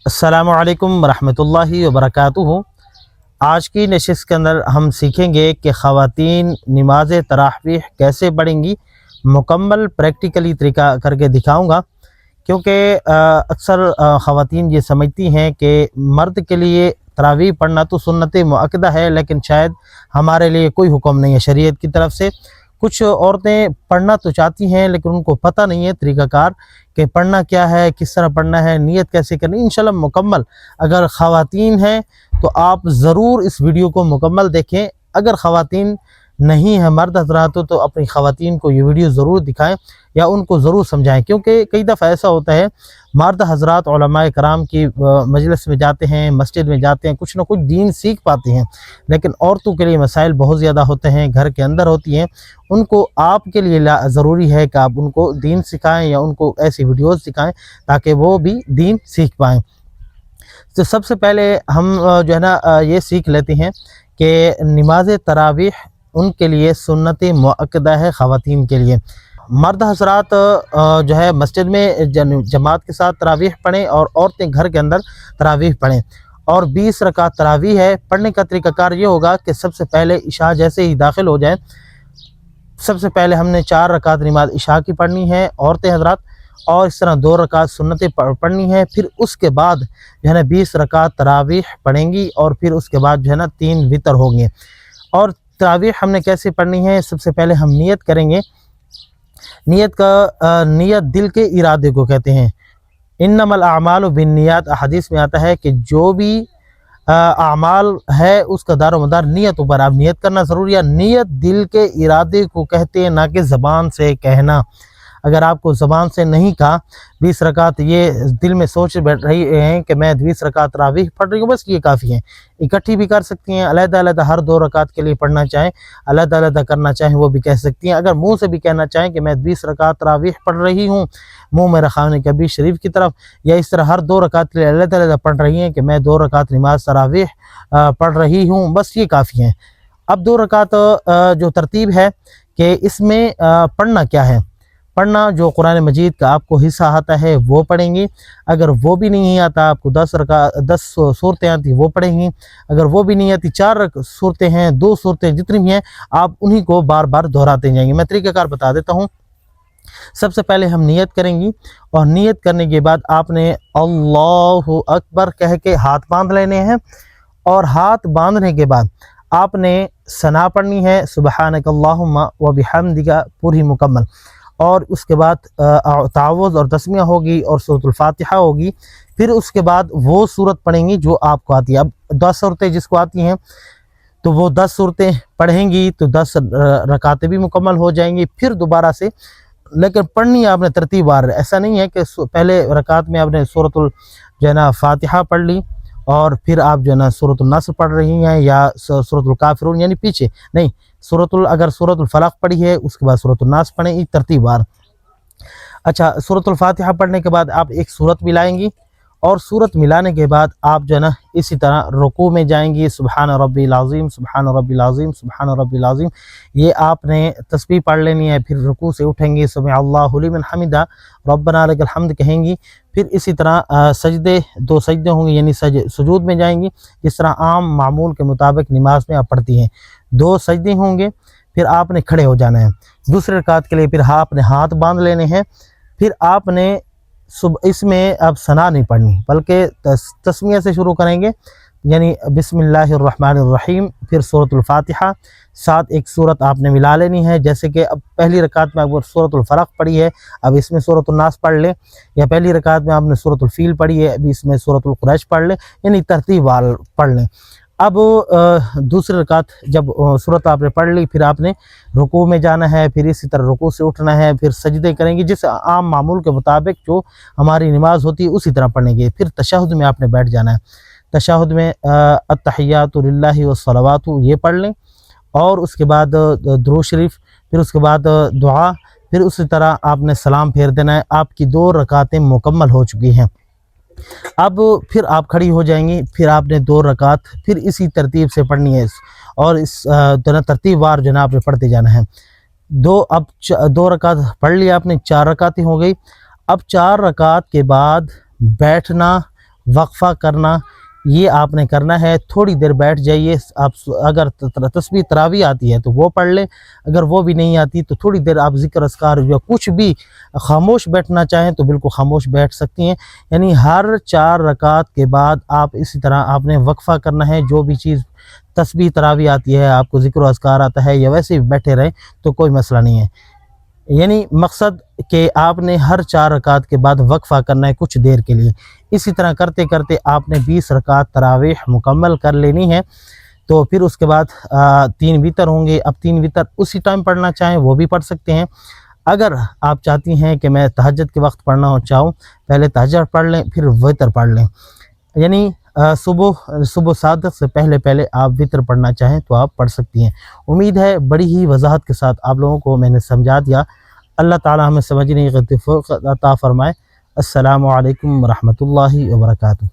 अस्सलामु अलैकुम वरहमतुल्लाहि वबरकातुहू। आज की नशिस्त के अंदर हम सीखेंगे कि ख़वातीन नमाज तरावीह कैसे पढ़ेंगी। मुकम्मल प्रैक्टिकली तरीका करके दिखाऊंगा, क्योंकि अक्सर ख़वातीन ये समझती हैं कि मर्द के लिए तरावीह पढ़ना तो सुन्नत मुअक्कदा है, लेकिन शायद हमारे लिए कोई हुक्म नहीं है शरीयत की तरफ से। कुछ औरतें पढ़ना तो चाहती हैं, लेकिन उनको पता नहीं है तरीक़ाकार कि पढ़ना क्या है, किस तरह पढ़ना है, नियत कैसे करनी। इंशाल्लाह मुकम्मल अगर ख़वातीन हैं तो आप ज़रूर इस वीडियो को मुकम्मल देखें। अगर ख़वातीन नहीं है, मर्द हज़रात तो अपनी ख़वातीन को ये वीडियो ज़रूर दिखाएं या उनको ज़रूर समझाएं, क्योंकि कई दफ़ा ऐसा होता है मर्द हज़रात उलमाए कराम की मजलिस में जाते हैं, मस्जिद में जाते हैं, कुछ ना कुछ दीन सीख पाते हैं, लेकिन औरतों के लिए मसाइल बहुत ज़्यादा होते हैं, घर के अंदर होती हैं। उनको आपके लिए ज़रूरी है कि आप उनको दीन सिखाएं या उनको ऐसी वीडियोज़ सिखाएं ताकि वो भी दीन सीख पाएँ। तो सबसे पहले हम जो है ना ये सीख लेते हैं कि नमाज तरावीह उनके लिए सुन्नत मुअक्कदा है ख़वातीन के लिए। मर्द हज़रात जो है मस्जिद में जमात के साथ तरावीह पढ़ें और औरतें घर के अंदर तरावीह पढ़ें। और 20 रकात तरावीह है। पढ़ने का तरीक़ाकार ये होगा कि सबसे पहले इशा जैसे ही दाखिल हो जाए, सबसे पहले हमने 4 रकात नमाज इशा की पढ़नी है औरतें हज़रात, और इस तरह 2 रकात सुन्नतें पढ़नी है। फिर उसके बाद जो है ना 20 रकात तरावीह पढ़ेंगी और फिर उसके बाद जो है ना 3 वितर होंगे। और तरावीह हमने कैसे पढ़नी है, सबसे पहले हम नियत करेंगे। नियत दिल के इरादे को कहते हैं। इन्नमल अमालु बिन्नियात हदीस में आता है कि जो भी अमाल है उसका दारोमदार नियत ऊपर। आप नियत करना ज़रूरी है। नियत दिल के इरादे को कहते हैं, ना कि ज़बान से कहना। अगर आपको ज़बान से नहीं कहा 20 रकात, ये दिल में सोच बैठ रही हैं कि मैं 20 रकात तरावीह पढ़ रही हूँ, बस ये काफ़ी है। इकट्ठी भी कर सकती हैं, अलग-अलग हर 2 रकात के लिए पढ़ना चाहें, अलग-अलग करना चाहें वो भी कह सकती हैं। अगर मुंह से भी कहना चाहें कि मैं 20 रकात तरावीह पढ़ रही हूँ, मुंह में रखाने कबीर शरीफ की तरफ, या इस तरह हर 2 रकात के लिए अलग-अलग पढ़ रही हैं कि मैं 2 रकात नमाज तरावीह पढ़ रही हूँ, बस ये काफ़ी है। अब 2 रकात जो तरतीब है कि इसमें पढ़ना क्या है, पढ़ना जो कुरान मजीद का आपको हिस्सा आता है वो पढ़ेंगी। अगर वो भी नहीं आता, आपको 10 सूरतें आती वो पढ़ेंगी। अगर वो भी नहीं आती, 4 सूरतें हैं, 2 सूरतें जितनी भी हैं, आप उन्हीं को बार बार दोहराते जाएंगे। मैं तरीक़ाकार बता देता हूँ। सबसे पहले हम नियत करेंगी और नियत करने के बाद आपने अल्लाहु अकबर कह के हाथ बांध लेने हैं, और हाथ बांधने के बाद आपने सना पढ़नी है, सुबहानक अल्लाहुम्मा व बिहम्दिका पूरी मुकम्मल। और उसके बाद तावुज़ और तस्मिया होगी और सूरतुल फातिहा होगी। फिर उसके बाद वो सूरत पढ़ेंगी जो आपको आती है। अब 10 सूरतें जिसको आती हैं तो वो 10 सूरतें पढ़ेंगी तो 10 रकातें भी मुकम्मल हो जाएंगी। फिर दोबारा से, लेकिन पढ़नी आपने तरतीबवार। ऐसा नहीं है कि पहले रकात में आपने सूरतुल जो है ना फातिहा पढ़ ली और फिर आप जो है ना सूरतुल नस्र पढ़ रही हैं या सूरतुल काफिरून, यानी पीछे नहीं। अगर सूरतुल फलक पढ़ी है उसके बाद सूरतुल नास पढ़ें, एक तरतीबवार। अच्छा, सूरतुल फातिहा पढ़ने के बाद आप एक सूरत मिलाएंगी, और सूरत मिलाने के बाद आप जो है ना इसी तरह रुकू में जाएंगी। सुबहान रब्बिल अज़ीम, सुबहान रब्बिल अज़ीम, सुबहान रब्बिल अज़ीम, ये आपने तस्बीह पढ़ लेनी है। फिर रुकू से उठेंगी, समी अल्लाहु लिमन हमिदा, रब्बना लकल हम्द कहेंगी। फिर इसी तरह सजदे, 2 सजदे होंगे, यानी सुजूद में जाएंगी, जिस तरह आम मामूल के मुताबिक नमाज में आप पढ़ती हैं। 2 सजदे होंगे, फिर आपने खड़े हो जाना है। दूसरे रकात के लिए फिर आपने हाथ बांध लेने हैं। फिर आपने इसमें अब सना नहीं पढ़नी, बल्कि तस्मिया से शुरू करेंगे, यानी बिस्मिल्लाहिर्रहमानिर्रहीम, फिर सूरतुल फातिहा, साथ एक सूरत आपने मिला लेनी है। जैसे कि अब पहली रकात में आपको सूरतुल फलक पढ़ी है, अब इसमें सूरतुल नास पढ़ लें, या पहली रकात में आपने सूरतुल फील पढ़ी है, अभी इसमें सूरतुल कुरैश पढ़ लें, यानी तरतीबवार पढ़ लें। अब दूसरी रकात जब सूरत आपने पढ़ ली, फिर आपने रुकू में जाना है, फिर इसी तरह रुकू से उठना है, फिर सजदे करेंगे, जिस आम मामूल के मुताबिक जो हमारी नमाज होती है उसी तरह पढ़ेंगे। फिर तशहुद में आपने बैठ जाना है। तशहुद में अत्तहियातु लिल्लाहि वस्सलावातु ये पढ़ लें, और उसके बाद दुरूद शरीफ, फिर उसके बाद दुआ, फिर उसी तरह आपने सलाम फेर देना है। आपकी 2 रकातें मुकम्मल हो चुकी हैं। अब फिर आप खड़ी हो जाएंगी, फिर आपने 2 रकात फिर इसी तरतीब से पढ़नी है, और इस तरतीबवार जो है आपने पढ़ते जाना है। 2 रकात पढ़ लिया आपने, 4 रकातें हो गई। अब 4 रकात के बाद बैठना وقفہ کرنا یہ آپ نے کرنا ہے. تھوڑی دیر بیٹھ جائیے. آپ اگر تسبیح تراویح آتی ہے تو وہ پڑھ لیں, اگر وہ بھی نہیں آتی تو تھوڑی دیر آپ ذکر اذکار یا کچھ بھی خاموش بیٹھنا چاہیں تو بالکل خاموش بیٹھ سکتی ہیں. یعنی ہر 4 رکعت کے بعد آپ اسی طرح آپ نے وقفہ کرنا ہے. جو بھی چیز تسبیح تراویح آتی ہے, آپ کو ذکر و اذکار آتا ہے یا ویسے بھی بیٹھے رہیں تو کوئی مسئلہ نہیں ہے. یعنی مقصد کہ آپ نے ہر 4 رکعت کے بعد وقفہ کرنا ہے کچھ دیر کے لیے. اسی طرح کرتے کرتے آپ نے 20 رکعت تراویح مکمل کر لینی ہے. تو پھر اس کے بعد 3 وتر ہوں گے. اب 3 وتر اسی ٹائم پڑھنا چاہیں وہ بھی پڑھ سکتے ہیں. اگر آپ چاہتی ہیں کہ میں تہجد کے وقت پڑھنا چاہوں, پہلے تہجد پڑھ لیں پھر وتر پڑھ لیں. یعنی صبح صادق سے پہلے آپ وتر پڑھنا چاہیں تو آپ پڑھ سکتی ہیں. امید ہے بڑی ہی وضاحت کے ساتھ آپ لوگوں کو میں نے سمجھا دیا. اللہ تعالی ہمیں سمجھنے کی توفیق عطا فرمائے. السلام علیکم ورحمۃ اللہ وبرکاتہ.